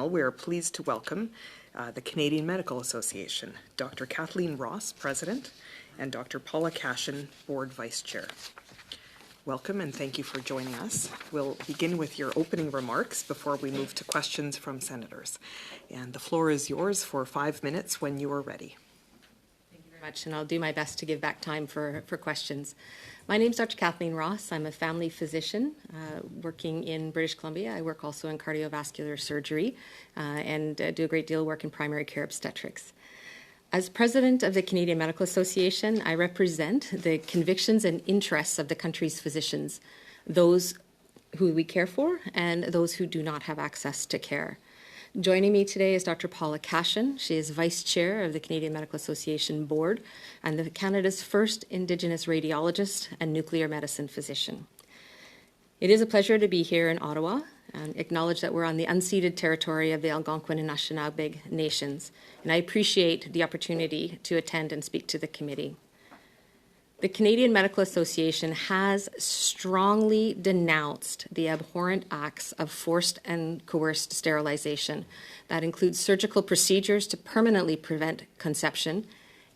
panel, we are pleased to welcome the Canadian Medical Association, Dr. Kathleen Ross, President, and Dr. Paula Cashin, Board Vice Chair. Welcome and thank you for joining us. We'll begin with your opening remarks before we move to questions from senators. And the floor is yours for 5 minutes when you are ready. Thank you very much, and I'll do my best to give back time for questions. My name is Dr. Kathleen Ross. I'm a family physician working in British Columbia. I work also in cardiovascular surgery and do a great deal of work in primary care obstetrics. As president of the Canadian Medical Association, I represent the convictions and interests of the country's physicians, those who we care for and those who do not have access to care. Joining me today is Dr. Paula Cashin. She is Vice Chair of the Canadian Medical Association Board and Canada's first Indigenous radiologist and nuclear medicine physician. It is a pleasure to be here in Ottawa and acknowledge that we're on the unceded territory of the Algonquin and Anishinaabe nations, and I appreciate the opportunity to attend and speak to the committee. The Canadian Medical Association has strongly denounced the abhorrent acts of forced and coerced sterilization. That includes surgical procedures to permanently prevent conception,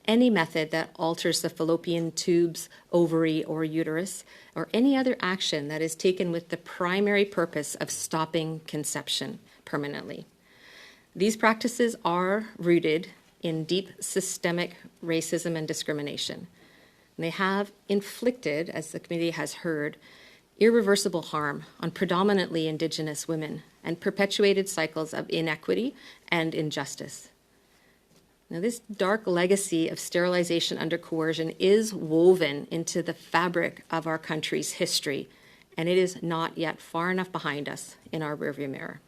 any method that alters the fallopian tubes, ovary, or uterus, or any other action that is taken with the primary purpose of stopping conception permanently. These practices are rooted in deep systemic racism and discrimination. They have inflicted, as the committee has heard, irreversible harm on predominantly Indigenous women and perpetuated cycles of inequity and injustice. Now, this dark legacy of sterilization under coercion is woven into the fabric of our country's history, and it is not yet far enough behind us in our rearview mirror.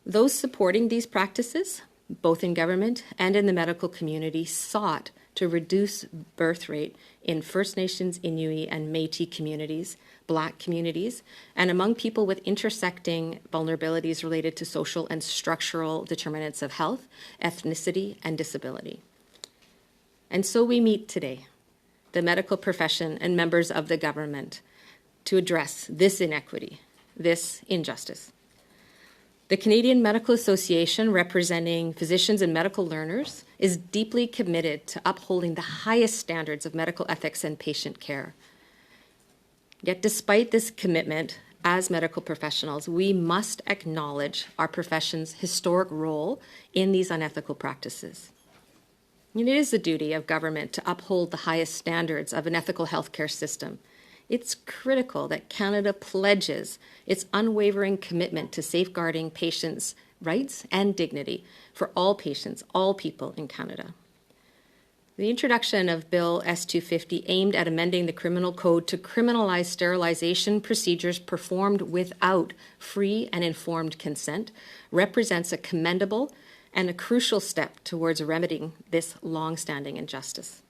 Those supporting these practices, both in government and in the medical community, sought to reduce birth rate in First Nations, Inuit, and Métis communities, Black communities, and among people with intersecting vulnerabilities related to social and structural determinants of health, ethnicity, and disability. And so we meet today, the medical profession and members of the government, to address this inequity, this injustice. The Canadian Medical Association, representing physicians and medical learners, is deeply committed to upholding the highest standards of medical ethics and patient care. Yet despite this commitment, as medical professionals, we must acknowledge our profession's historic role in these unethical practices. It is the duty of government to uphold the highest standards of an ethical healthcare system. It's critical that Canada pledges its unwavering commitment to safeguarding patients' rights and dignity for all patients, all people in Canada. The introduction of Bill S-250 aimed at amending the criminal code to criminalize sterilization procedures performed without free and informed consent represents a commendable and a crucial step towards remedying this long-standing injustice.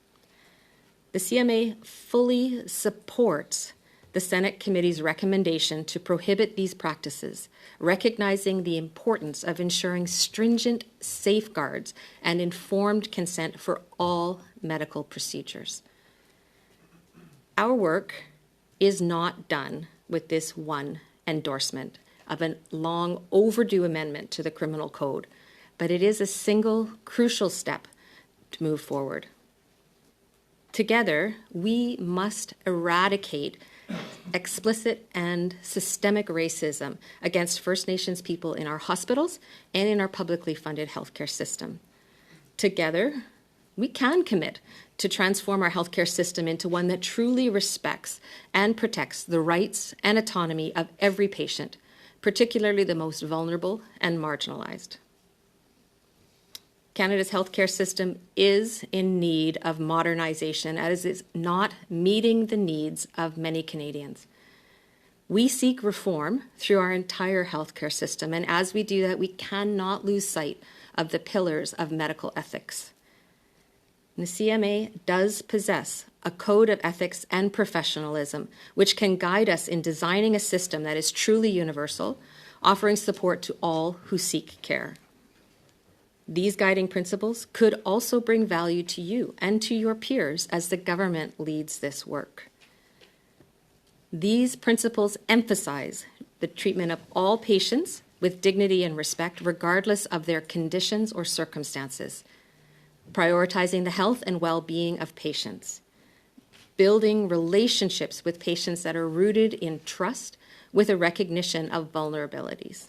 The CMA fully supports the Senate Committee's recommendation to prohibit these practices, recognizing the importance of ensuring stringent safeguards and informed consent for all medical procedures. Our work is not done with this one endorsement of a long overdue amendment to the criminal code, but it is a single crucial step to move forward. Together, we must eradicate explicit and systemic racism against First Nations people in our hospitals and in our publicly funded healthcare system. Together, we can commit to transform our healthcare system into one that truly respects and protects the rights and autonomy of every patient, particularly the most vulnerable and marginalized. Canada's healthcare system is in need of modernization as it's not meeting the needs of many Canadians. We seek reform through our entire healthcare system, and as we do that, we cannot lose sight of the pillars of medical ethics. And the CMA does possess a code of ethics and professionalism which can guide us in designing a system that is truly universal, offering support to all who seek care. These guiding principles could also bring value to you and to your peers as the government leads this work. These principles emphasize the treatment of all patients with dignity and respect, regardless of their conditions or circumstances, prioritizing the health and well-being of patients, building relationships with patients that are rooted in trust with a recognition of vulnerabilities,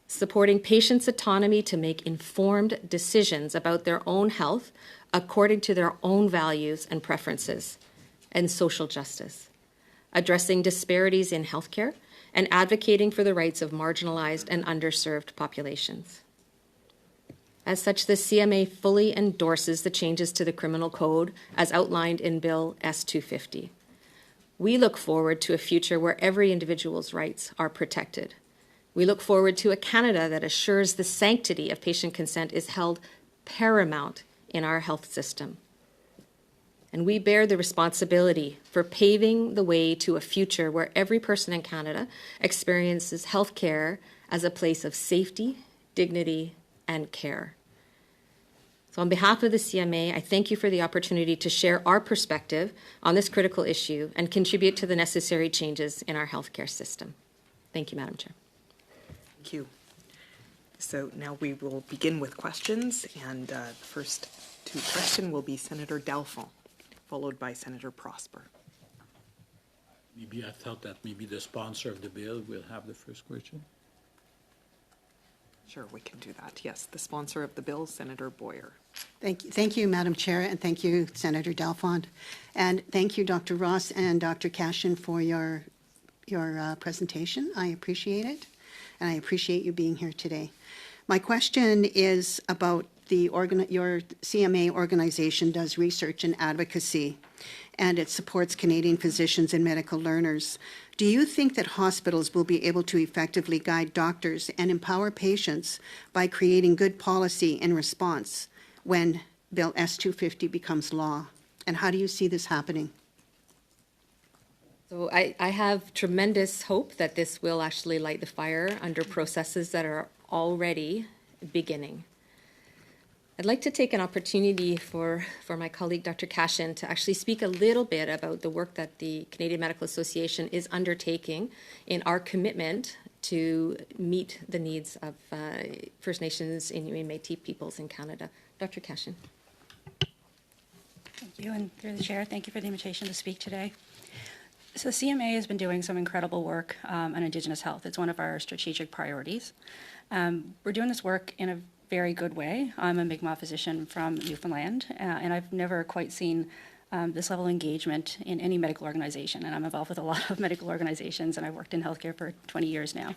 supporting patients' autonomy to make informed decisions about their own health according to their own values and preferences, and social justice, addressing disparities in healthcare and advocating for the rights of marginalized and underserved populations. As such, the CMA fully endorses the changes to the Criminal Code as outlined in Bill S-250. We look forward to a future where every individual's rights are protected. We look forward to a Canada that assures the sanctity of patient consent is held paramount in our health system. And we bear the responsibility for paving the way to a future where every person in Canada experiences health care as a place of safety, dignity, and care. So on behalf of the CMA, I thank you for the opportunity to share our perspective on this critical issue and contribute to the necessary changes in our healthcare system. Thank you, Madam Chair. Thank you. So now we will begin with questions, and the first to question will be Senator Dalphond, followed by Senator Prosper. Maybe I thought that maybe the sponsor of the bill will have the first question. Sure, we can do that. Yes, the sponsor of the bill, Senator Boyer. Thank you, Madam Chair, and thank you, Senator Dalphond. And thank you, Dr. Ross and Dr. Cashin, for your presentation. I appreciate it, and I appreciate you being here today. My question is about your CMA organization does research and advocacy, and it supports Canadian physicians and medical learners. Do you think that hospitals will be able to effectively guide doctors and empower patients by creating good policy in response when Bill S-250 becomes law? And how do you see this happening? So I have tremendous hope that this will actually light the fire under processes that are already beginning. I'd like to take an opportunity for my colleague, Dr. Cashin, to actually speak a little bit about the work that the Canadian Medical Association is undertaking in our commitment to meet the needs of First Nations, Inuit, and Métis peoples in Canada. Dr. Cashin. Thank you, and through the chair, thank you for the invitation to speak today. So CMA has been doing some incredible work on Indigenous health. It's one of our strategic priorities. We're doing this work in a very good way. I'm a Mi'kmaq physician from Newfoundland, and I've never quite seen this level of engagement in any medical organization. And I'm involved with a lot of medical organizations, and I've worked in healthcare for 20 years now.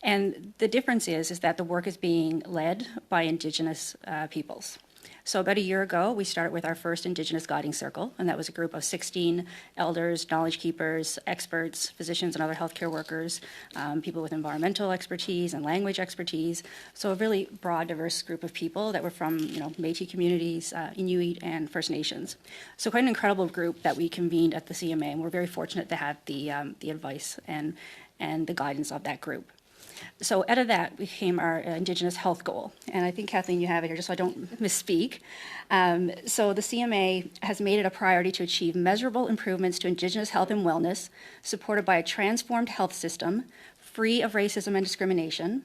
And the difference is that the work is being led by Indigenous peoples. So about a year ago, we started with our first Indigenous Guiding Circle, and that was a group of 16 elders, knowledge keepers, experts, physicians and other healthcare workers, people with environmental expertise and language expertise. So a really broad, diverse group of people that were from, Métis communities, Inuit, and First Nations. So quite an incredible group that we convened at the CMA, and we're very fortunate to have the advice and the guidance of that group. So out of that became our Indigenous health goal. And I think, Kathleen, you have it here just so I don't misspeak. So the CMA has made it a priority to achieve measurable improvements to Indigenous health and wellness, supported by a transformed health system, free of racism and discrimination,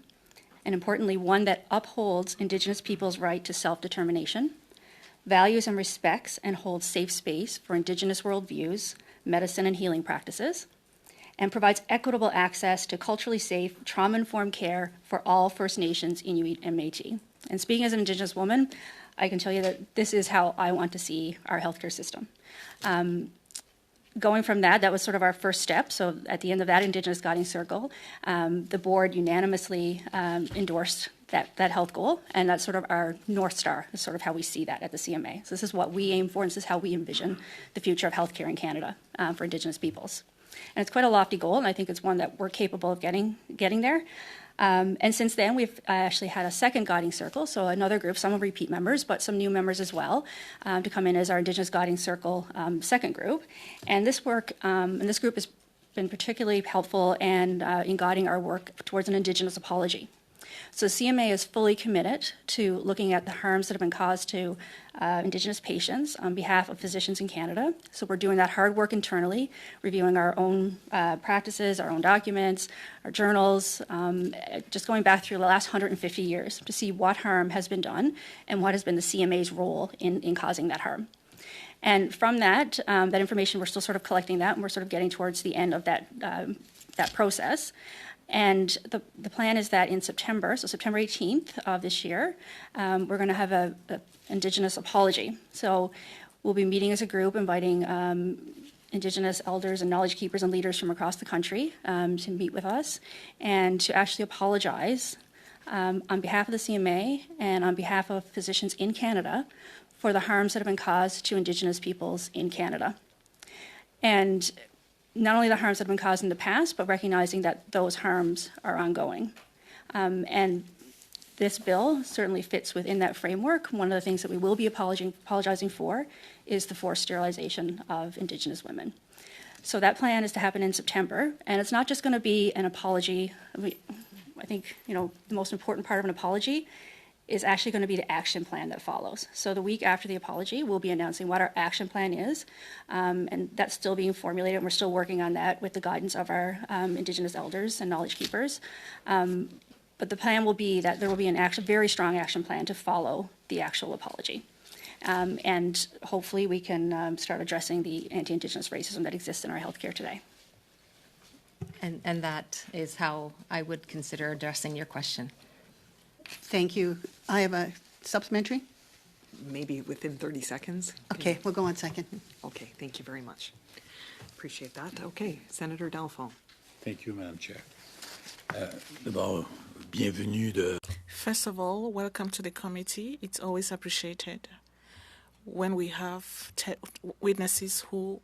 and importantly, one that upholds Indigenous people's right to self-determination, values and respects and holds safe space for Indigenous worldviews, medicine and healing practices, and provides equitable access to culturally safe, trauma-informed care for all First Nations, Inuit, and Métis. And speaking as an Indigenous woman, I can tell you that this is how I want to see our healthcare system. Going from that was sort of our first step. So at the end of that Indigenous Guiding Circle, the board unanimously endorsed that health goal, and that's sort of our North Star, is sort of how we see that at the CMA. So this is what we aim for, and this is how we envision the future of healthcare in Canada for Indigenous peoples. And it's quite a lofty goal, and I think it's one that we're capable of getting there. And since then, we've actually had a second guiding circle, so another group, some repeat members, but some new members as well, to come in as our Indigenous Guiding Circle second group. And this work, and this group has been particularly helpful in guiding our work towards an Indigenous apology. So CMA is fully committed to looking at the harms that have been caused to Indigenous patients on behalf of physicians in Canada. So we're doing that hard work internally, reviewing our own practices, our own documents, our journals, just going back through the last 150 years to see what harm has been done and what has been the CMA's role in causing that harm. And from that, that information, we're still sort of collecting that, and we're sort of getting towards the end of that process. And the plan is that in September, so September 18th of this year, we're going to have a Indigenous apology. So we'll be meeting as a group, inviting Indigenous elders and knowledge keepers and leaders from across the country to meet with us and to actually apologize on behalf of the CMA and on behalf of physicians in Canada for the harms that have been caused to Indigenous peoples in Canada. And not only the harms that have been caused in the past, but recognizing that those harms are ongoing. And this bill certainly fits within that framework. One of the things that we will be apologizing for is the forced sterilization of Indigenous women. So that plan is to happen in September, and it's not just going to be an apology. I think, the most important part of an apology is actually going to be the action plan that follows. So the week after the apology, we'll be announcing what our action plan is, and that's still being formulated, and we're still working on that with the guidance of our Indigenous elders and knowledge keepers. But the plan will be that there will be a very strong action plan to follow the actual apology. And hopefully we can start addressing the anti-Indigenous racism that exists in our healthcare today. And that is how I would consider addressing your question. Thank you. I have a supplementary. Maybe within 30 seconds? Okay, we'll go on second. Okay, thank you very much. Appreciate that. Okay, Senator Dalphond. Thank you, Madam Chair. D'abord, bienvenue de... First of all, welcome to the committee. It's always appreciated when we have witnesses who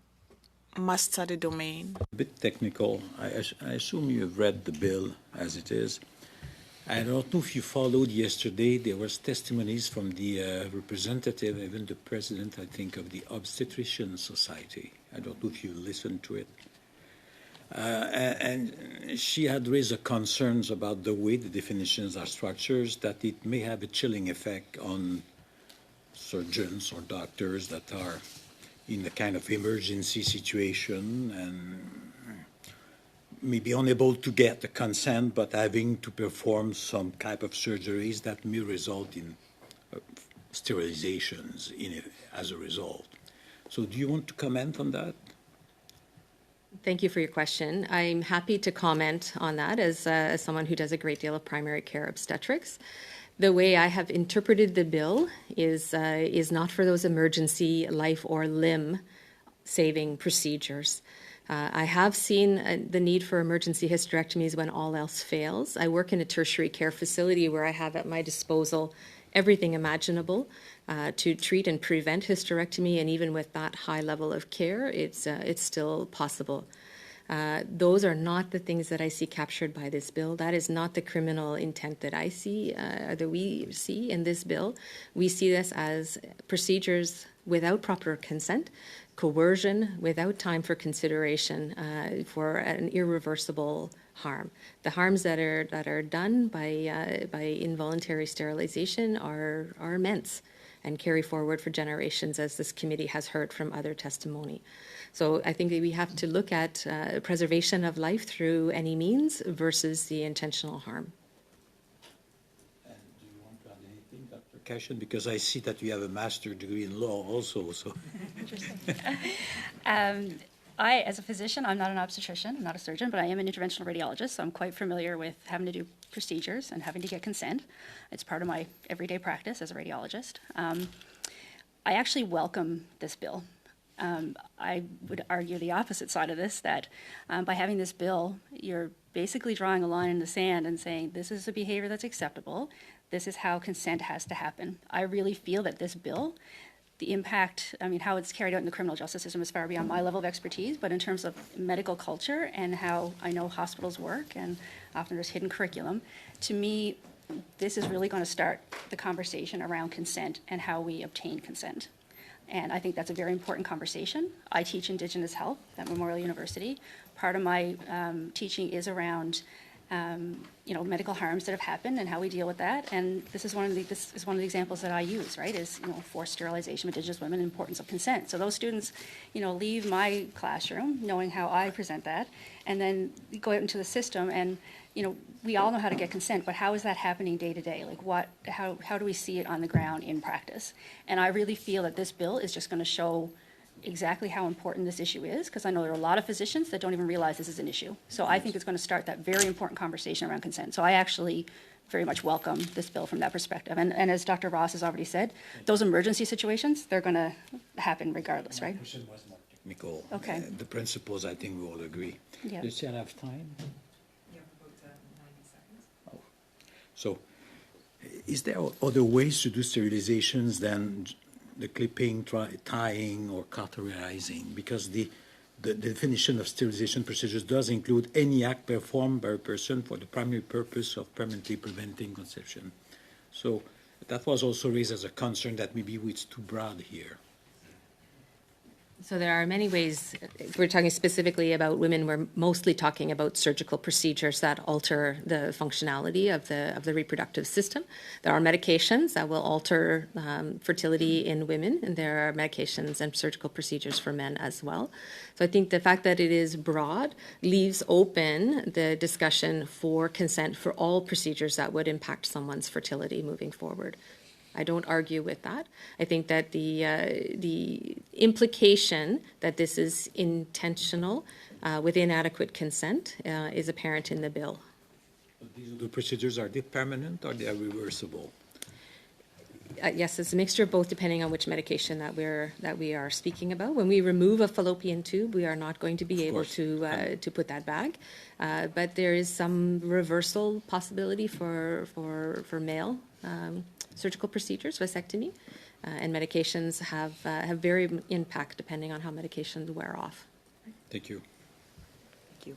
master the domain. A bit technical. I assume you have read the bill as it is. I don't know if you followed yesterday, there was testimonies from the representative, even the president, I think, of the Obstetrician Society. I don't know if you listened to it. And she had raised concerns about the way the definitions are structured, that it may have a chilling effect on surgeons or doctors that are in a kind of emergency situation and maybe unable to get the consent, but having to perform some type of surgeries that may result in sterilizations as a result. So do you want to comment on that? Thank you for your question. I'm happy to comment on that as someone who does a great deal of primary care obstetrics. The way I have interpreted the bill is not for those emergency life or limb saving procedures. I have seen the need for emergency hysterectomies when all else fails. I work in a tertiary care facility where I have at my disposal everything imaginable to treat and prevent hysterectomy, and even with that high level of care, it's still possible. Those are not the things that I see captured by this bill. That is not the criminal intent that I see, that we see in this bill. We see this as procedures without proper consent, coercion without time for consideration for an irreversible harm. The harms that are done by involuntary sterilization are immense and carry forward for generations, as this committee has heard from other testimony. So I think that we have to look at preservation of life through any means versus the intentional harm. And do you want to add anything, Dr. Cashin? Because I see that you have a master's degree in law also. So. Interesting. I, as a physician, I'm not an obstetrician, I'm not a surgeon, but I am an interventional radiologist, so I'm quite familiar with having to do procedures and having to get consent. It's part of my everyday practice as a radiologist. I actually welcome this bill. I would argue the opposite side of this, that by having this bill, you're basically drawing a line in the sand and saying, this is a behavior that's acceptable, this is how consent has to happen. I really feel that this bill, the impact, how it's carried out in the criminal justice system is far beyond my level of expertise, but in terms of medical culture and how I know hospitals work, and often there's hidden curriculum, to me, this is really going to start the conversation around consent and how we obtain consent. And I think that's a very important conversation. I teach Indigenous health at Memorial University. Part of my teaching is around medical harms that have happened and how we deal with that. And this is one of the examples that I use, right, is, forced sterilization of Indigenous women and importance of consent. So those students, leave my classroom knowing how I present that, and then go out into the system and, we all know how to get consent, but how is that happening day to day? Like how do we see it on the ground in practice? And I really feel that this bill is just going to show exactly how important this issue is, because I know there are a lot of physicians that don't even realize this is an issue. So I think it's going to start that very important conversation around consent. So I actually very much welcome this bill from that perspective. And as Dr. Ross has already said, those emergency situations, they're going to happen regardless, right? My question was more technical. Okay. The principles, I think we all agree. Yeah. Do you still have time? You have about 90 seconds. So, is there other ways to do sterilizations than the clipping, tying, or cauterizing? Because the definition of sterilization procedures does include any act performed by a person for the primary purpose of permanently preventing conception. So that was also raised as a concern that maybe it's too broad here. So there are many ways. If we're talking specifically about women, we're mostly talking about surgical procedures that alter the functionality of the reproductive system. There are medications that will alter fertility in women, and there are medications and surgical procedures for men as well. So I think the fact that it is broad leaves open the discussion for consent for all procedures that would impact someone's fertility moving forward. I don't argue with that. I think that the implication that this is intentional with inadequate consent is apparent in the bill. The procedures, are they permanent or they are reversible? Yes, it's a mixture of both, depending on which medication that we are speaking about. When we remove a fallopian tube, we are not going to be able to put that back, but there is some reversal possibility for male surgical procedures, vasectomy, and medications have varied impact depending on how medications wear off. Thank you. Thank you.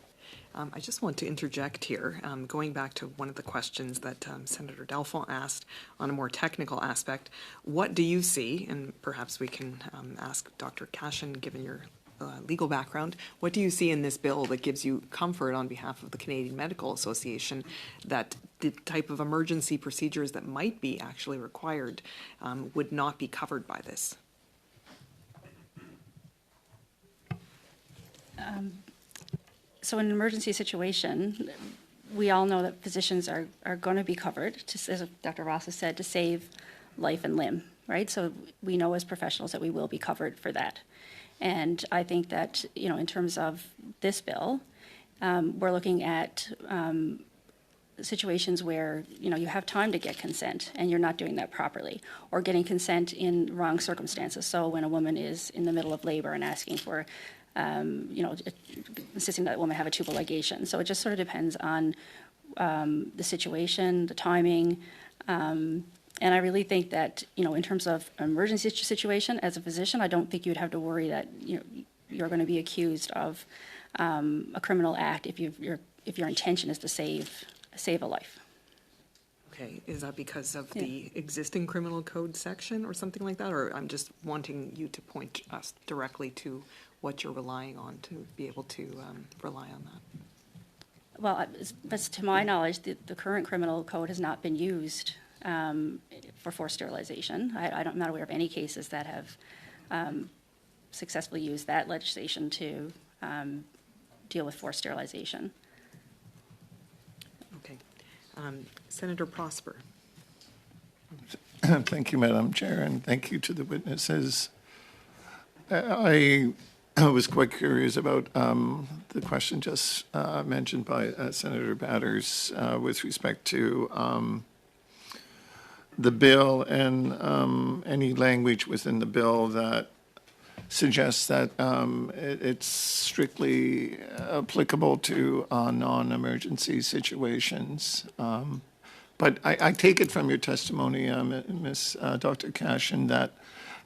I just want to interject here, going back to one of the questions that Senator Delfont asked on a more technical aspect. What do you see, and perhaps we can ask Dr. Cashin, given your legal background, what do you see in this bill that gives you comfort on behalf of the Canadian Medical Association that the type of emergency procedures that might be actually required would not be covered by this? So in an emergency situation, we all know that physicians are going to be covered, as Dr. Ross has said, to save life and limb, right? So we know as professionals that we will be covered for that. And I think that, in terms of this bill, we're looking at situations where, you have time to get consent and you're not doing that properly, or getting consent in wrong circumstances. So when a woman is in the middle of labor and asking for, insisting that a woman have a tubal ligation. So it just sort of depends on the situation, the timing, and I really think that, in terms of an emergency situation, as a physician, I don't think you would have to worry that, you're going to be accused of a criminal act if your intention is to save a life. Okay, is that because of the existing criminal code section or something like that? Or I'm just wanting you to point us directly to what you're relying on to be able to rely on that? Well, as to my knowledge, the current criminal code has not been used for forced sterilization. I'm not aware of any cases that have successfully used that legislation to deal with forced sterilization. Okay. Senator Prosper. Thank you, Madam Chair, and thank you to the witnesses. I was quite curious about the question just mentioned by Senator Batters with respect to the bill and any language within the bill that suggests that it's strictly applicable to non-emergency situations. But I take it from your testimony, Ms. Dr. Cashin, that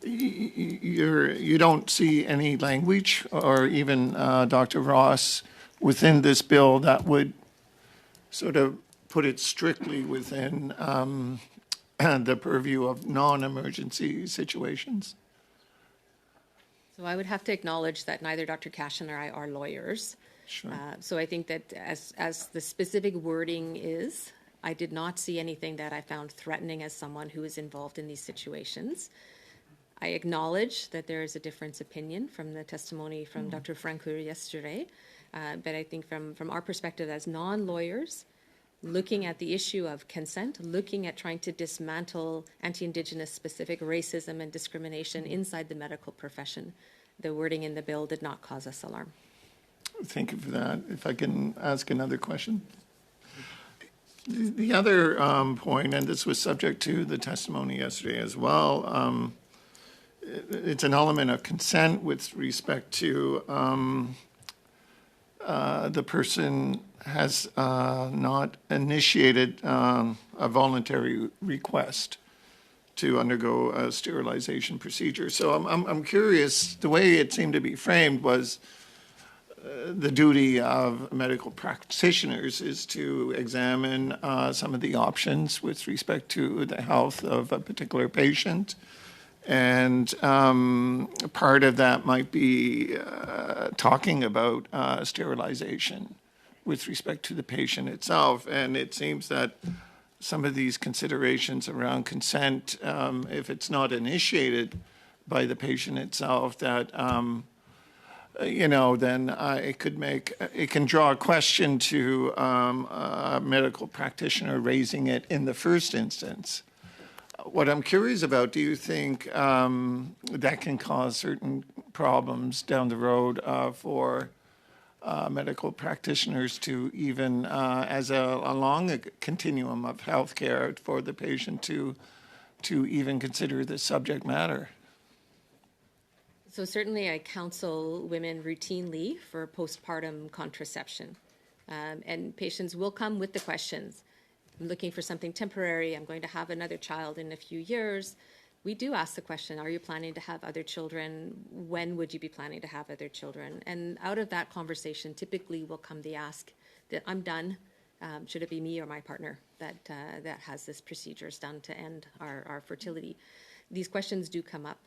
you don't see any language, or even Dr. Ross, within this bill that would sort of put it strictly within the purview of non-emergency situations. So I would have to acknowledge that neither Dr. Cashin or I are lawyers. Sure. So I think that as the specific wording is, I did not see anything that I found threatening as someone who is involved in these situations. I acknowledge that there is a difference opinion from the testimony from Dr. Francoeur yesterday, but I think from our perspective as non-lawyers, looking at the issue of consent, looking at trying to dismantle anti-Indigenous specific racism and discrimination inside the medical profession, the wording in the bill did not cause us alarm. Thank you for that. If I can ask another question. The other point, and this was subject to the testimony yesterday as well, it's an element of consent with respect to the person has not initiated a voluntary request to undergo a sterilization procedure. So I'm curious, the way it seemed to be framed was the duty of medical practitioners is to examine some of the options with respect to the health of a particular patient. And part of that might be talking about sterilization with respect to the patient itself. And it seems that some of these considerations around consent, if it's not initiated by the patient itself, that then it can draw a question to a medical practitioner raising it in the first instance. What I'm curious about, do you think that can cause certain problems down the road for medical practitioners to even, as along a continuum of healthcare for the patient to even consider this subject matter? So certainly I counsel women routinely for postpartum contraception. And patients will come with the questions. I'm looking for something temporary. I'm going to have another child in a few years. We do ask the question, are you planning to have other children? When would you be planning to have other children? And out of that conversation, typically will come the ask that I'm done. Should it be me or my partner that has this procedures done to end our fertility? These questions do come up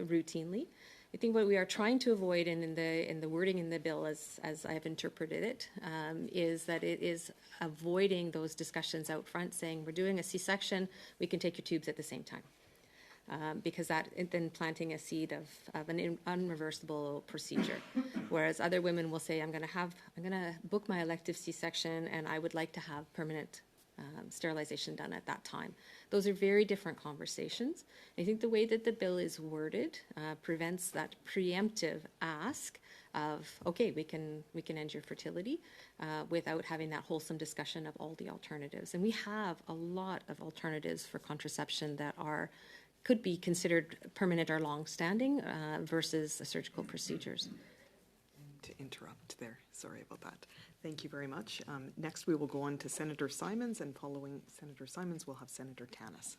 routinely. I think what we are trying to avoid in the wording in the bill, as I have interpreted it, is that it is avoiding those discussions out front, saying we're doing a C-section, we can take your tubes at the same time, because that then planting a seed of an unreversible procedure. Whereas other women will say, I'm going to book my elective C-section, and I would like to have permanent sterilization done at that time. Those are very different conversations. I think the way that the bill is worded prevents that preemptive ask of, okay, we can end your fertility without having that wholesome discussion of all the alternatives. And we have a lot of alternatives for contraception that could be considered permanent or long-standing versus surgical procedures. To interrupt there, sorry about that. Thank you very much. Next, we will go on to Senator Simons, and following Senator Simons, we'll have Senator Tanis.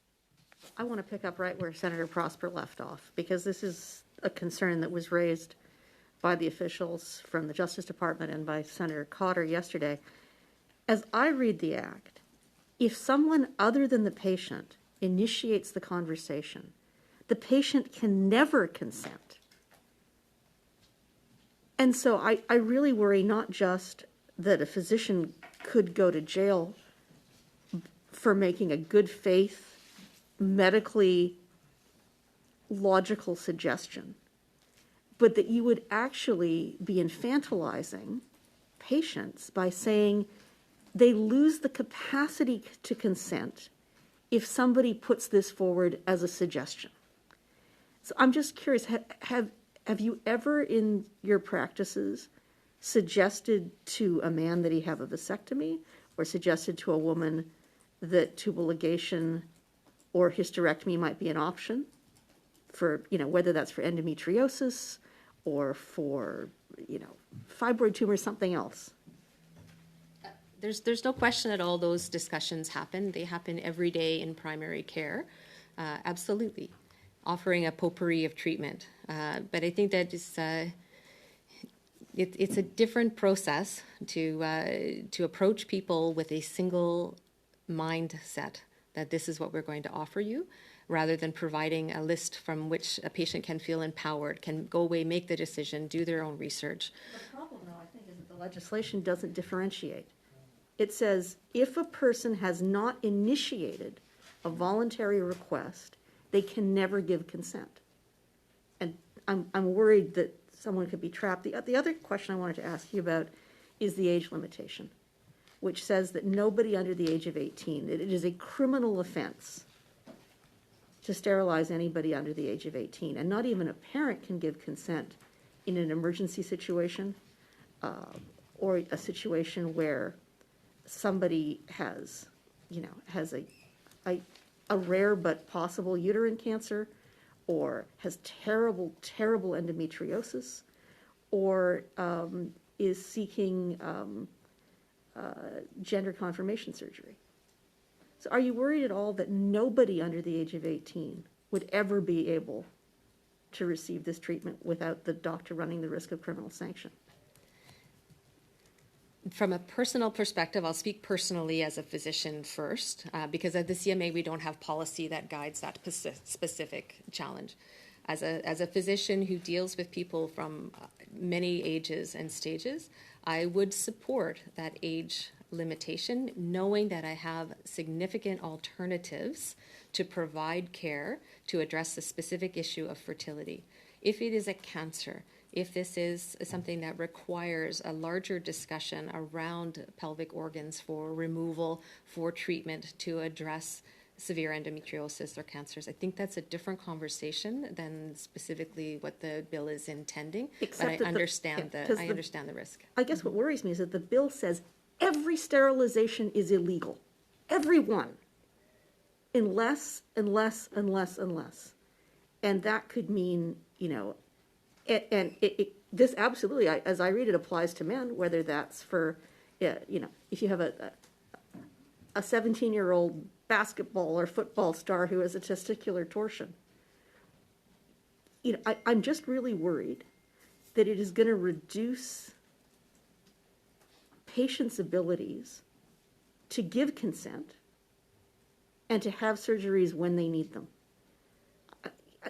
I want to pick up right where Senator Prosper left off, because this is a concern that was raised by the officials from the Justice Department and by Senator Cotter yesterday. As I read the Act, if someone other than the patient initiates the conversation, the patient can never consent. And so I really worry not just that a physician could go to jail for making a good faith, medically logical suggestion, but that you would actually be infantilizing patients by saying they lose the capacity to consent if somebody puts this forward as a suggestion. So I'm just curious, have you ever in your practices suggested to a man that he have a vasectomy, or suggested to a woman that tubal ligation or hysterectomy might be an option for, whether that's for endometriosis or for, fibroid tumor, something else? There's no question that all those discussions happen. They happen every day in primary care. Absolutely. Offering a potpourri of treatment. But I think that it's a different process to approach people with a single mindset that this is what we're going to offer you, rather than providing a list from which a patient can feel empowered, can go away, make the decision, do their own research. The problem, though, I think, is that the legislation doesn't differentiate. It says if a person has not initiated a voluntary request, they can never give consent. And I'm worried that someone could be trapped. The other question I wanted to ask you about is the age limitation, which says that nobody under the age of 18, that it is a criminal offense to sterilize anybody under the age of 18. And not even a parent can give consent in an emergency situation or a situation where somebody has, has a rare but possible uterine cancer, or has terrible, terrible endometriosis, or is seeking gender confirmation surgery. So are you worried at all that nobody under the age of 18 would ever be able to receive this treatment without the doctor running the risk of criminal sanction? From a personal perspective, I'll speak personally as a physician first, because at the CMA we don't have policy that guides that specific challenge. As a physician who deals with people from many ages and stages, I would support that age limitation, knowing that I have significant alternatives to provide care to address the specific issue of fertility. If it is a cancer, if this is something that requires a larger discussion around pelvic organs for removal, for treatment to address severe endometriosis or cancers, I think that's a different conversation than specifically what the bill is intending. Except but I understand the risk. I guess what worries me is that the bill says every sterilization is illegal. Every one. Unless. And that could mean, this absolutely, as I read it, applies to men, whether that's for, if you have a 17-year-old basketball or football star who has a testicular torsion. I'm just really worried that it is going to reduce patients' abilities to give consent and to have surgeries when they need them.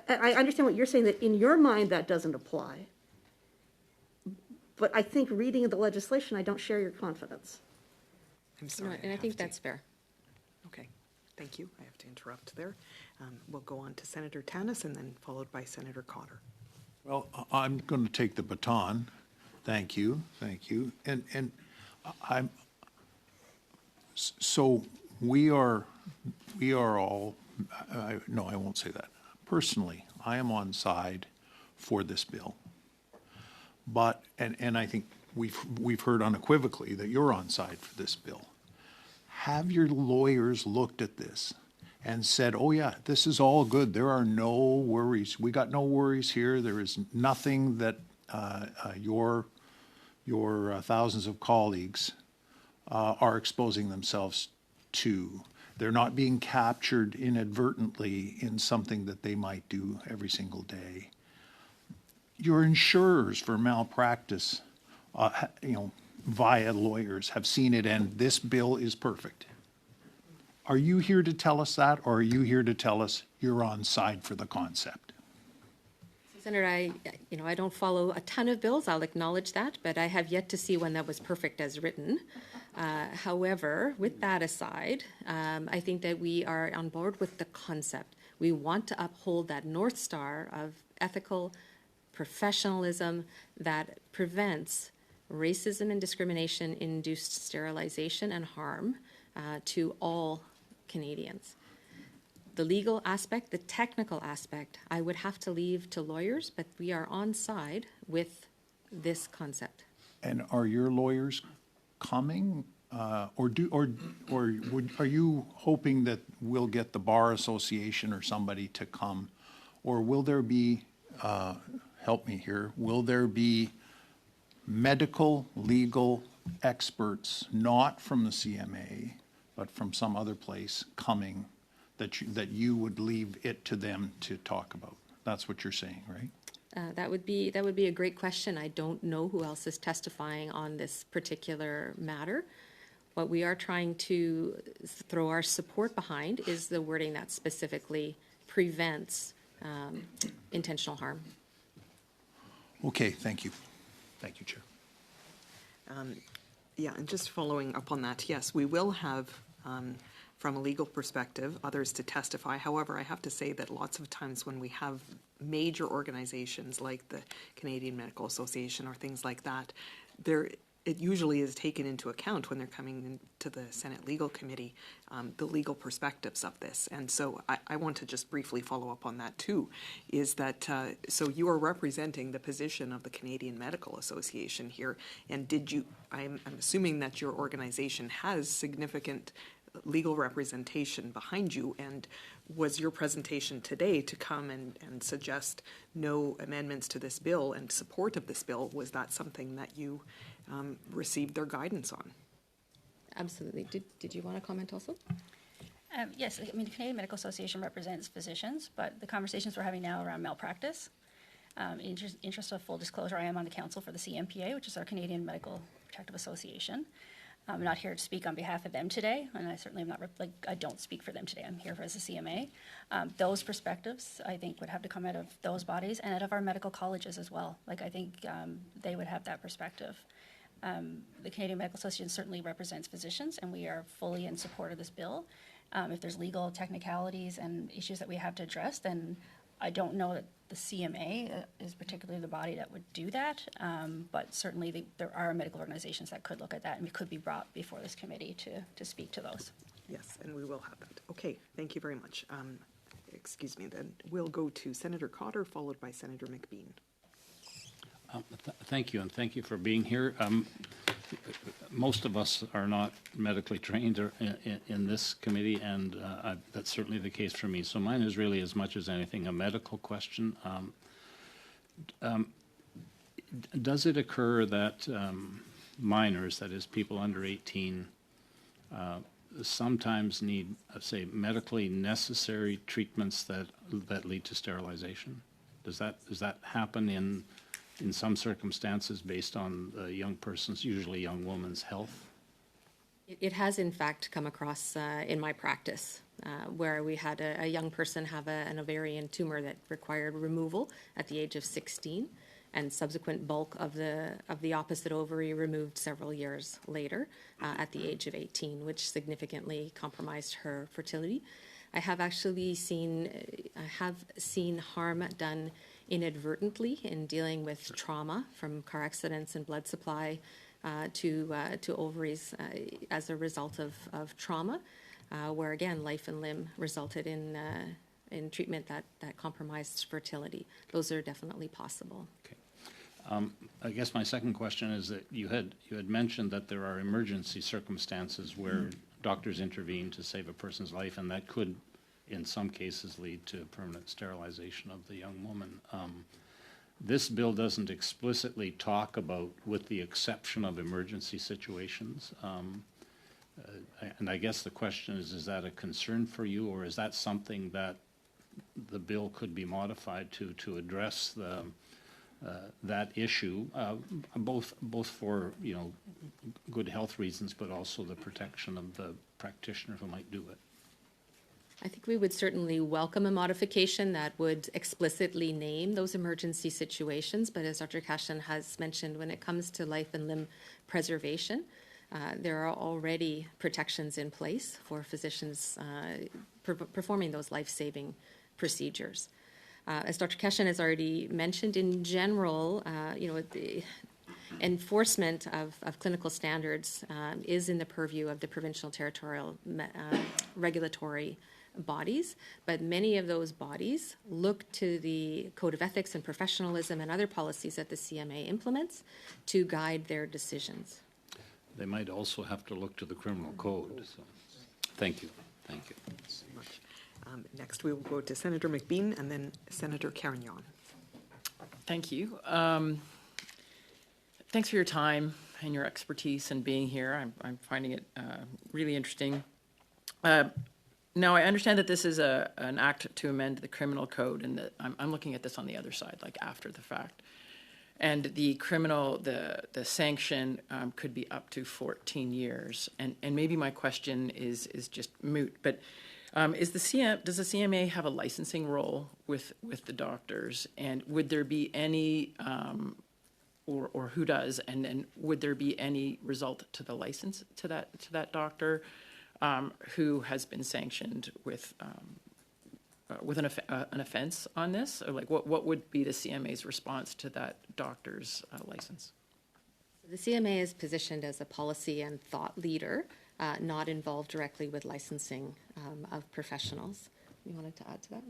I understand what you're saying, that in your mind that doesn't apply. But I think reading the legislation, I don't share your confidence. I'm sorry. And I think that's fair. Okay, thank you. I have to interrupt there. We'll go on to Senator Tanis and then followed by Senator Cotter. Well, I'm going to take the baton. Thank you. And I'm, so we are all, no, I won't say that. Personally, I am on side for this bill. But, and I think we've heard unequivocally that you're on side for this bill. Have your lawyers looked at this and said, oh yeah, this is all good. There are no worries. We got no worries here. There is nothing that your thousands of colleagues are exposing themselves to. They're not being captured inadvertently in something that they might do every single day. Your insurers for malpractice, via lawyers, have seen it, and this bill is perfect. Are you here to tell us that, or are you here to tell us you're on side for the concept? Senator, I don't follow a ton of bills, I'll acknowledge that, but I have yet to see one that was perfect as written. However, with that aside, I think that we are on board with the concept. We want to uphold that North Star of ethical professionalism that prevents racism and discrimination-induced sterilization and harm to all Canadians. The legal aspect, the technical aspect, I would have to leave to lawyers, but we are on side with this concept. And are your lawyers coming, are you hoping that we'll get the Bar Association or somebody to come, or will there be, help me here, will there be medical legal experts, not from the CMA, but from some other place coming, that you would leave it to them to talk about? That's what you're saying, right? That would be a great question. I don't know who else is testifying on this particular matter. What we are trying to throw our support behind is the wording that specifically prevents intentional harm. Okay, thank you. Thank you, Chair. Yeah, and just following up on that, yes, we will have, from a legal perspective, others to testify. However, I have to say that lots of times when we have major organizations like the Canadian Medical Association or things like that, it usually is taken into account when they're coming into the Senate Legal Committee, the legal perspectives of this. And so I want to just briefly follow up on that too, is that, so you are representing the position of the Canadian Medical Association here, and I'm assuming that your organization has significant legal representation behind you, and was your presentation today to come and suggest no amendments to this bill and support of this bill, was that something that you received their guidance on? Absolutely. Did you want to comment also? Yes, I mean, the Canadian Medical Association represents physicians, but the conversations we're having now around malpractice. In interest of full disclosure, I am on the council for the CMPA, which is our Canadian Medical Protective Association. I'm not here to speak on behalf of them today, and I certainly am not, I don't speak for them today. I'm here as a CMA. Those perspectives, I think, would have to come out of those bodies and out of our medical colleges as well. I think they would have that perspective. The Canadian Medical Association certainly represents physicians, and we are fully in support of this bill. If there's legal technicalities and issues that we have to address, then I don't know that the CMA is particularly the body that would do that, but certainly there are medical organizations that could look at that and could be brought before this committee to speak to those. Yes, and we will have that. Okay, thank you very much. Excuse me, then we'll go to Senator Cotter, followed by Senator McBean. Thank you, and thank you for being here. Most of us are not medically trained in this committee, and that's certainly the case for me. So mine is really, as much as anything, a medical question. Does it occur that minors, that is, people under 18, sometimes need, say, medically necessary treatments that lead to sterilization? Does that happen in some circumstances based on the young person's, usually young woman's, health? It has, in fact, come across in my practice, where we had a young person have an ovarian tumor that required removal at the age of 16, and subsequent bulk of the opposite ovary removed several years later at the age of 18, which significantly compromised her fertility. I have actually seen harm done inadvertently in dealing with trauma from car accidents and blood supply to ovaries as a result of trauma, where again life and limb resulted in treatment that compromised fertility. Those are definitely possible. Okay. I guess my second question is that you had mentioned that there are emergency circumstances where doctors intervene to save a person's life, and that could, in some cases, lead to permanent sterilization of the young woman. This bill doesn't explicitly talk about, with the exception of emergency situations. And I guess the question is that a concern for you, or is that something that the bill could be modified to address that issue, both for good health reasons, but also the protection of the practitioner who might do it? I think we would certainly welcome a modification that would explicitly name those emergency situations, but as Dr. Cashin has mentioned, when it comes to life and limb preservation, there are already protections in place for physicians performing those life-saving procedures. As Dr. Cashin has already mentioned, in general, the enforcement of clinical standards is in the purview of the provincial territorial regulatory bodies, but many of those bodies look to the Code of Ethics and Professionalism and other policies that the CMA implements to guide their decisions. They might also have to look to the criminal code. So, thank you. Thank you. Thanks so much. Next, we will go to Senator McBean and then Senator Carignan. Thank you. Thanks for your time and your expertise and being here. I'm finding it really interesting. Now, I understand that this is an act to amend the criminal code, and that I'm looking at this on the other side, like after the fact. And the sanction could be up to 14 years. And maybe my question is just moot, but does the CMA have a licensing role with the doctors? And would there be any or who does? And then would there be any result to the license to that doctor who has been sanctioned with an offense on this? Or like what would be the CMA's response to that doctor's license? The CMA is positioned as a policy and thought leader, not involved directly with licensing of professionals. You wanted to add to that?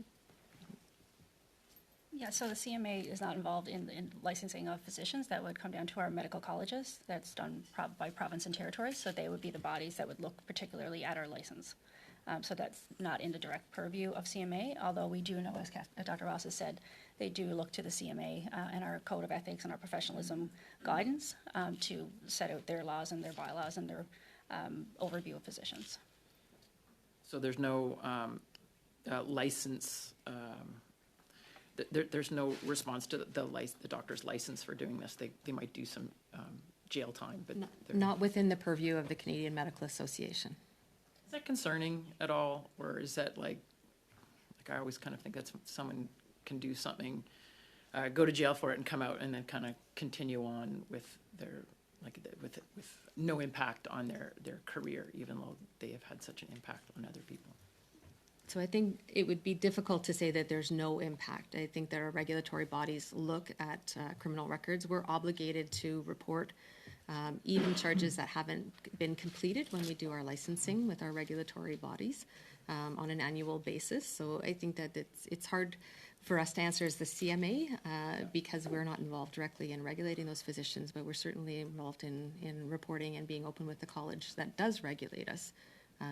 Yeah, so the CMA is not involved in licensing of physicians. That would come down to our medical colleges. That's done by province and territory, so they would be the bodies that would look particularly at our license. So that's not in the direct purview of CMA, although we do know, as Dr. Ross has said, they do look to the CMA and our code of ethics and our professionalism guidance to set out their laws and their bylaws and their overview of physicians. So there's no license, there's no response to the doctor's license for doing this. They might do some jail time, but Not within the purview of the Canadian Medical Association. is that concerning at all? Or is that like I always kind of think that's someone can do something, go to jail for it and come out and then kind of continue on with their, with no impact on their career, even though they have had such an impact on other people. So I think it would be difficult to say that there's no impact. I think that our regulatory bodies look at criminal records. We're obligated to report even charges that haven't been completed when we do our licensing with our regulatory bodies on an annual basis. So I think that it's hard for us to answer as the CMA because we're not involved directly in regulating those physicians, but we're certainly involved in reporting and being open with the college that does regulate us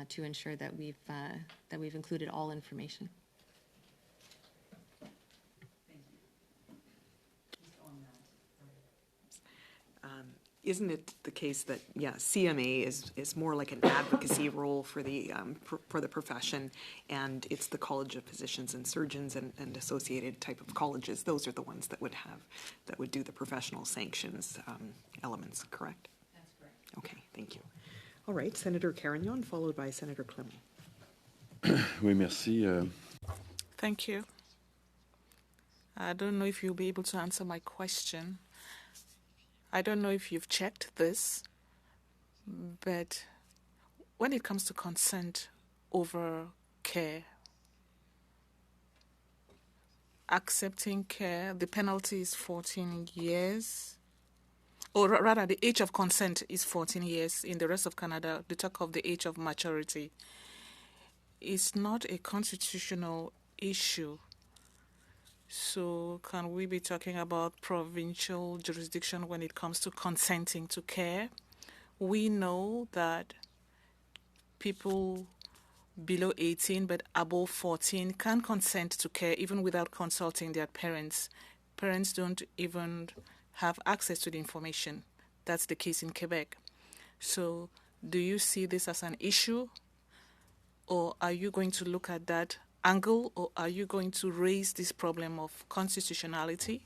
to ensure that we've included all information. Isn't it the case that, CMA is more like an advocacy role for the profession, and it's the College of Physicians and Surgeons and associated type of colleges, those are the ones that would do the professional sanctions elements, correct? That's correct. Okay, thank you. All right, Senator Carignan, followed by Senator Clement. Oui, merci. Thank you. I don't know if you'll be able to answer my question. I don't know if you've checked this, but when it comes to consent over care, accepting care, the penalty is 14 years. Or rather, the age of consent is 14 years. In the rest of Canada, they talk of the age of maturity. It's not a constitutional issue. So can we be talking about provincial jurisdiction when it comes to consenting to care? We know that people below 18 but above 14 can consent to care even without consulting their parents. Parents don't even have access to the information. That's the case in Quebec. So do you see this as an issue, or are you going to look at that angle, or are you going to raise this problem of constitutionality?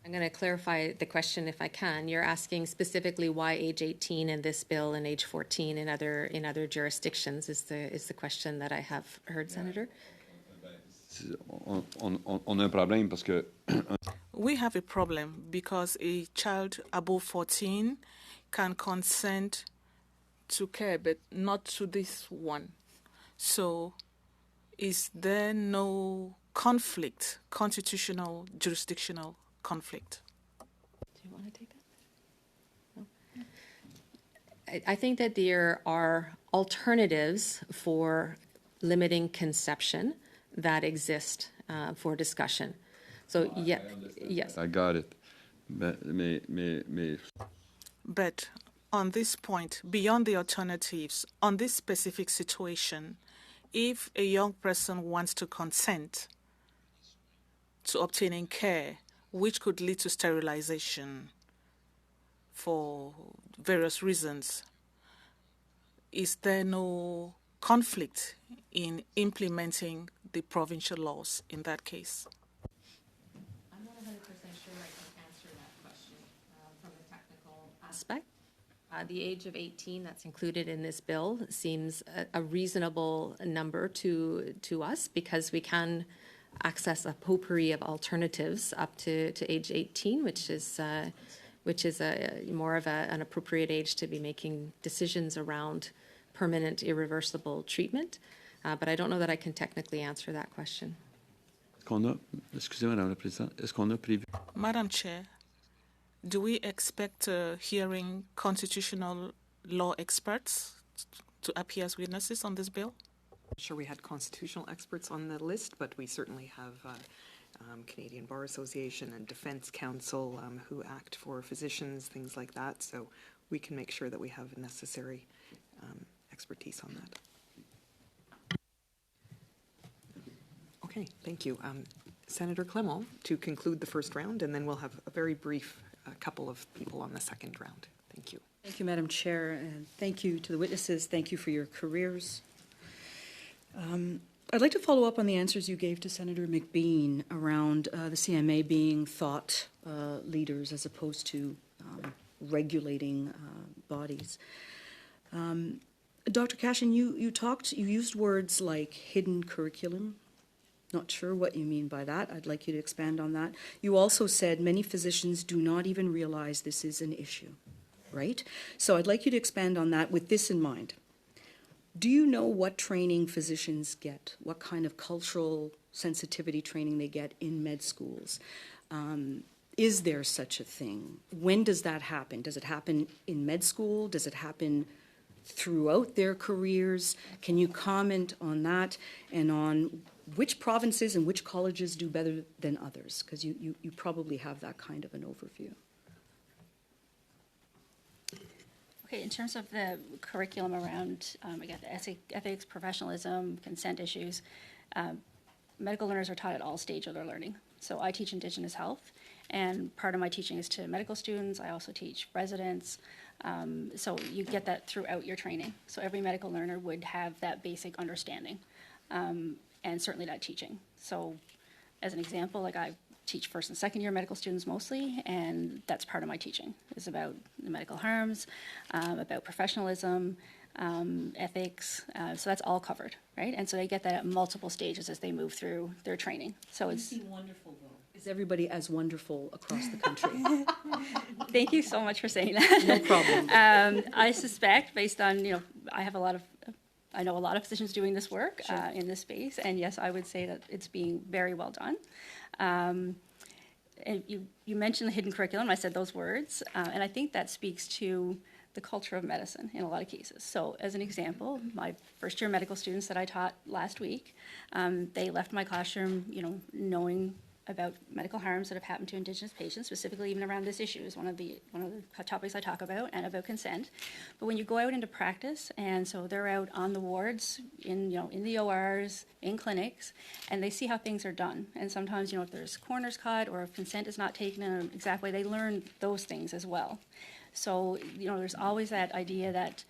I'm going to clarify the question if I can. You're asking specifically why age 18 in this bill and age 14 in other jurisdictions is the question that I have heard, Senator? On a un problème parce que We have a problem because a child above 14 can consent to care, but not to this one. So is there no conflict, constitutional, jurisdictional conflict? Do you want to take that? No? I think that there are alternatives for limiting conception that exist for discussion. So, yes. I got it. But on this point, beyond the alternatives, on this specific situation, if a young person wants to consent to obtaining care, which could lead to sterilization for various reasons, is there no conflict in implementing the provincial laws in that case? I'm not 100% sure I can answer that question from a technical aspect. The age of 18 that's included in this bill seems a reasonable number to us because we can access a potpourri of alternatives up to age 18, which is more of an appropriate age to be making decisions around permanent, irreversible treatment. But I don't know that I can technically answer that question. Excusez, Madame la Présidente, est-ce qu'on a prévu? Madam Chair, do we expect hearing constitutional law experts to appear as witnesses on this bill? I'm sure we had constitutional experts on the list, but we certainly have Canadian Bar Association and Defence Counsel who act for physicians, things like that. So we can make sure that we have necessary expertise on that. Okay, thank you. Senator Clement, to conclude the first round, and then we'll have a very brief couple of people on the second round. Thank you. Thank you, Madam Chair, and thank you to the witnesses. Thank you for your careers. I'd like to follow up on the answers you gave to Senator McBean around the CMA being thought leaders as opposed to regulating bodies. Dr. Cashin, you used words like hidden curriculum. Not sure what you mean by that. I'd like you to expand on that. You also said many physicians do not even realize this is an issue, right? So I'd like you to expand on that with this in mind. Do you know what training physicians get? What kind of cultural sensitivity training they get in med schools? Is there such a thing? When does that happen? Does it happen in med school? Does it happen throughout their careers? Can you comment on that and on which provinces and which colleges do better than others? Because you probably have that kind of an overview. Okay, in terms of the curriculum around, again, the ethics, professionalism, consent issues, medical learners are taught at all stages of their learning. So I teach Indigenous health, and part of my teaching is to medical students. I also teach residents. So you get that throughout your training. So every medical learner would have that basic understanding, and certainly that teaching. So as an example, like I teach first and second year medical students mostly, and that's part of my teaching, is about the medical harms, about professionalism, ethics, so that's all covered, right? And so they get that at multiple stages as they move through their training. So it's wonderful, though. Is everybody as wonderful across the country? Thank you so much for saying that. No problem. I suspect, based on, I know a lot of physicians doing this work in this space, and yes, I would say that it's being very well done. And you mentioned the hidden curriculum. I said those words, and I think that speaks to the culture of medicine in a lot of cases. So as an example, my first year medical students that I taught last week, they left my classroom, knowing about medical harms that have happened to Indigenous patients, specifically even around this issue is one of the topics I talk about, and about consent. But when you go out into practice, and so they're out on the wards, in the ORs, in clinics, and they see how things are done. And sometimes, if there's corners cut or if consent is not taken in an exact way, they learn those things as well. So, there's always that idea that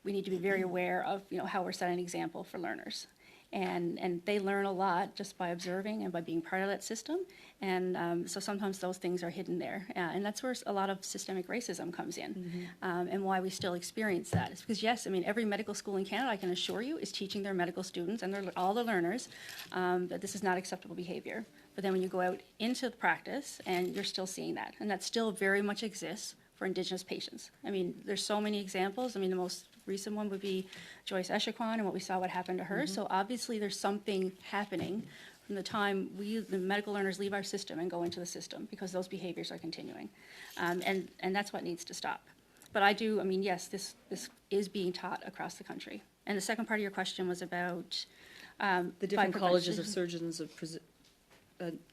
we need to be very aware of, how we're setting an example for learners. And they learn a lot just by observing and by being part of that system. And so sometimes those things are hidden there. And that's where a lot of systemic racism comes in, and why we still experience that. It's because, yes, every medical school in Canada, I can assure you, is teaching their medical students and all the learners that this is not acceptable behavior. But then when you go out into the practice, and you're still seeing that. And that still very much exists for Indigenous patients. There's so many examples. The most recent one would be Joyce Echaquan and what we saw what happened to her. So obviously there's something happening from the time the medical learners leave our system and go into the system, because those behaviors are continuing. And that's what needs to stop. But yes, this is being taught across the country. And the second part of your question was about the different colleges of surgeons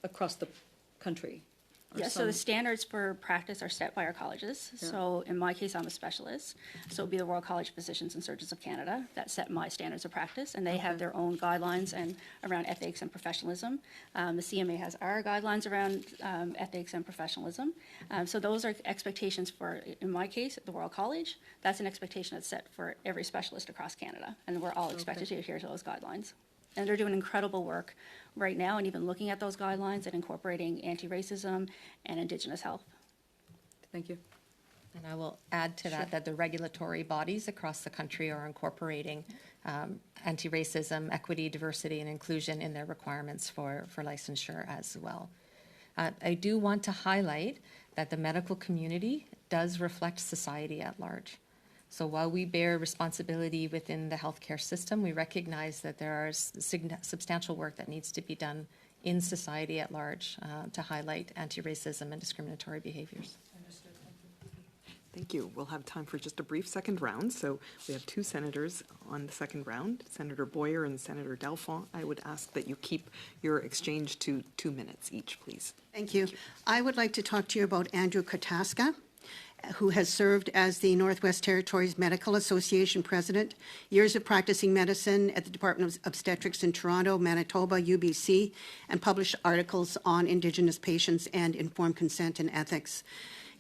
across the country. Yes, so the standards for practice are set by our colleges. Yeah. So in my case, I'm a specialist. So it would be the Royal College of Physicians and Surgeons of Canada that set my standards of practice, and they have their own guidelines and around ethics and professionalism. The CMA has our guidelines around ethics and professionalism. So those are expectations for, in my case, at the Royal College. That's an expectation that's set for every specialist across Canada, and we're all expected to adhere to those guidelines. And they're doing incredible work right now, and even looking at those guidelines and incorporating anti-racism and Indigenous health. Thank you. And I will add to that the regulatory bodies across the country are incorporating anti-racism, equity, diversity, and inclusion in their requirements for licensure as well. I do want to highlight that the medical community does reflect society at large. So while we bear responsibility within the healthcare system, we recognize that there is substantial work that needs to be done in society at large to highlight anti-racism and discriminatory behaviors. Thank you. We'll have time for just a brief second round. So we have two senators on the second round, Senator Boyer and Senator Delfont. I would ask that you keep your exchange to 2 minutes each, please. Thank you. I would like to talk to you about Andrew Kataska, who has served as the Northwest Territories Medical Association president, years of practicing medicine at the Department of Obstetrics in Toronto, Manitoba, UBC, and published articles on Indigenous patients and informed consent and ethics.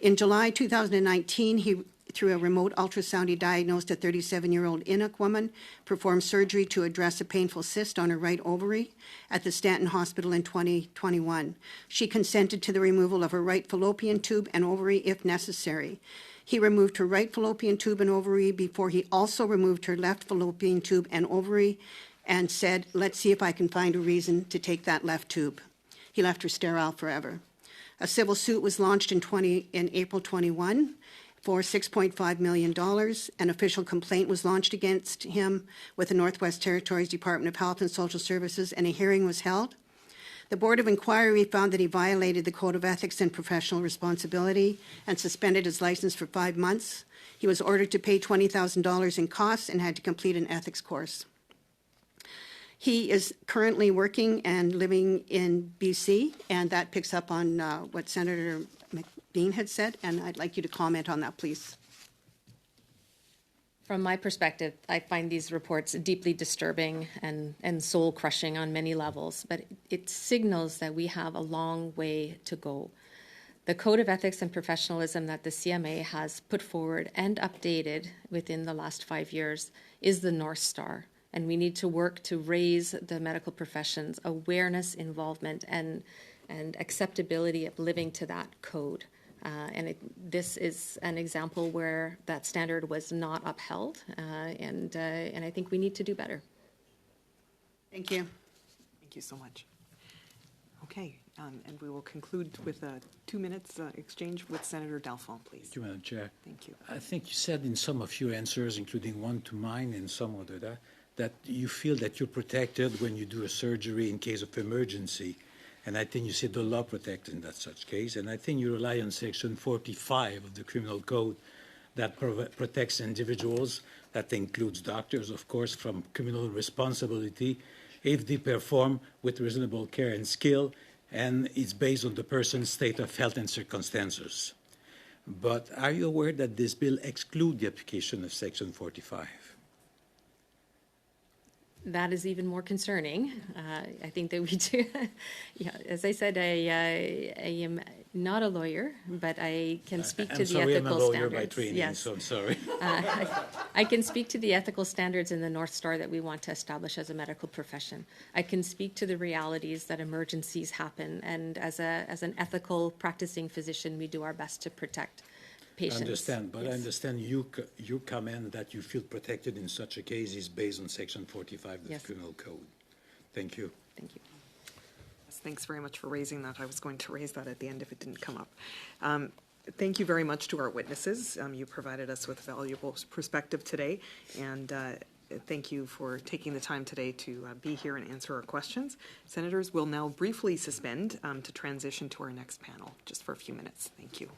In July 2019, through a remote ultrasound, he diagnosed a 37-year-old Inuk woman, performed surgery to address a painful cyst on her right ovary at the Stanton Hospital in 2021. She consented to the removal of her right fallopian tube and ovary if necessary. He removed her right fallopian tube and ovary before he also removed her left fallopian tube and ovary and said, "Let's see if I can find a reason to take that left tube." He left her sterile forever. A civil suit was launched in April 21 for $6.5 million. An official complaint was launched against him with the Northwest Territories Department of Health and Social Services, and a hearing was held. The Board of Inquiry found that he violated the Code of Ethics and Professional Responsibility and suspended his license for 5 months. He was ordered to pay $20,000 in costs and had to complete an ethics course. He is currently working and living in BC, and that picks up on what Senator McBean had said, and I'd like you to comment on that, please. From my perspective, I find these reports deeply disturbing and soul-crushing on many levels, but it signals that we have a long way to go. The Code of Ethics and Professionalism that the CMA has put forward and updated within the last 5 years is the North Star. And we need to work to raise the medical profession's awareness, involvement, and acceptability of living to that code. This is an example where that standard was not upheld, and I think we need to do better. Thank you. Thank you so much. Okay, and we will conclude with a 2 minutes exchange with Senator Delfont, please. Thank you, Madam Chair. Thank you. I think you said in some of your answers, including one to mine and some other, that you feel that you're protected when you do a surgery in case of emergency. And I think you said the law protects in that such case. And I think you rely on Section 45 of the Criminal Code that protects individuals, that includes doctors, of course, from criminal responsibility if they perform with reasonable care and skill, and it's based on the person's state of health and circumstances. But are you aware that this bill excludes the application of Section 45? That is even more concerning. I think that we do. Yeah, as I said, I am not a lawyer, but I can speak to the ethical standards. I'm sorry, I'm a lawyer by training, yes. So I'm sorry. I can speak to the ethical standards in the North Star that we want to establish as a medical profession. I can speak to the realities that emergencies happen, and as an ethical practicing physician, we do our best to protect patients. I understand, but Yes. I understand you comment that you feel protected in such a case is based on Section 45 of the Yes. Criminal Code. Thank you. Thank you. Yes, thanks very much for raising that. I was going to raise that at the end if it didn't come up. Thank you very much to our witnesses. You provided us with valuable perspective today, and thank you for taking the time today to be here and answer our questions. Senators, will now briefly suspend to transition to our next panel, just for a few minutes. Thank you.